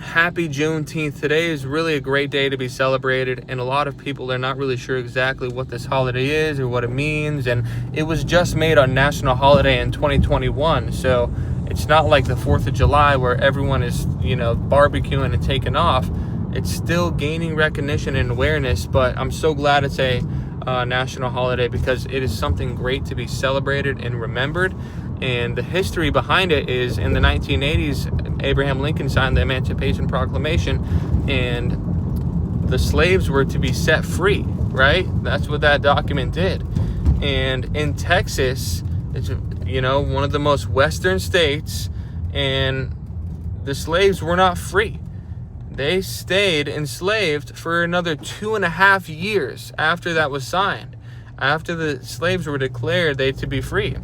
Happy Juneteenth. Today is really a great day to be celebrated, and a lot of people are not really sure exactly what this holiday is or what it means, and it was just made on national holiday in 2021, so it's not like the 4th of July where everyone is, barbecuing and taking off. It's still gaining recognition and awareness, but I'm so glad it's a national holiday because it is something great to be celebrated and remembered. And the history behind it is in the 1980s, Abraham Lincoln signed the Emancipation Proclamation, and the slaves were to be set free, right? That's what that document did. And in Texas, it's, one of the most western states, and the slaves were not free. They stayed enslaved for another 2.5 years after that was signed, after the slaves were declared they to be free.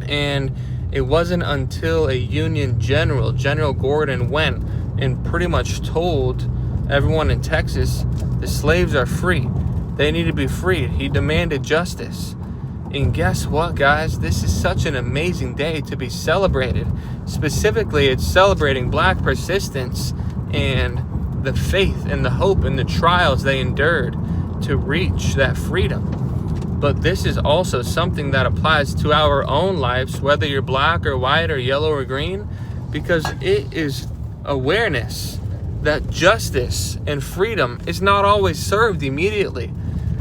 And it wasn't until a Union general, General Gordon, went and pretty much told everyone in Texas, the slaves are free. They need to be freed. He demanded justice. And guess what, guys? This is such an amazing day to be celebrated. Specifically, it's celebrating Black persistence and the faith and the hope and the trials they endured to reach that freedom. But this is also something that applies to our own lives, whether you're Black or white or yellow or green, because it is awareness that justice and freedom is not always served immediately.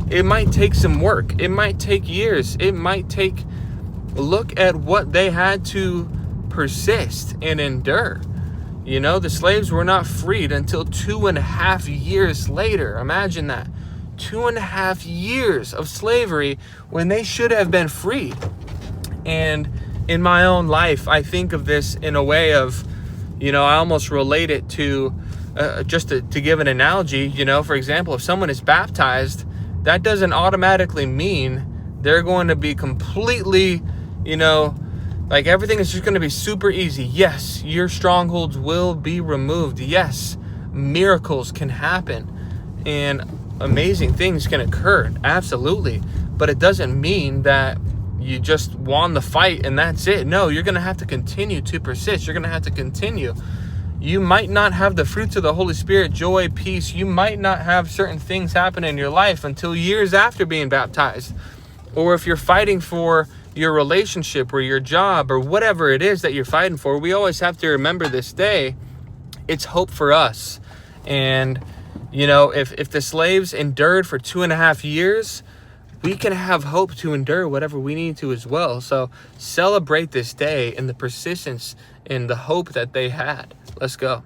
It might take some work. It might take years. It might take, look at what they had to persist and endure. The slaves were not freed until 2.5 years later. Imagine that. 2.5 years of slavery when they should have been freed. And in my own life, I think of this in a way of, I almost relate it to, just to give an analogy, for example, if someone is baptized, that doesn't automatically mean they're going to be completely, like everything is just going to be super easy. Yes, your strongholds will be removed. Yes, miracles can happen. And amazing things can occur, absolutely, but it doesn't mean that you just won the fight and that's it. No, you're going to have to continue to persist. You're going to have to continue. You might not have the fruits of the Holy Spirit, joy, peace. You might not have certain things happen in your life until years after being baptized. Or if you're fighting for your relationship or your job or whatever it is that you're fighting for, we always have to remember this day, it's hope for us. And if the slaves endured for 2.5 years, we can have hope to endure whatever we need to as well. So celebrate this day and the persistence and the hope that they had. Let's go.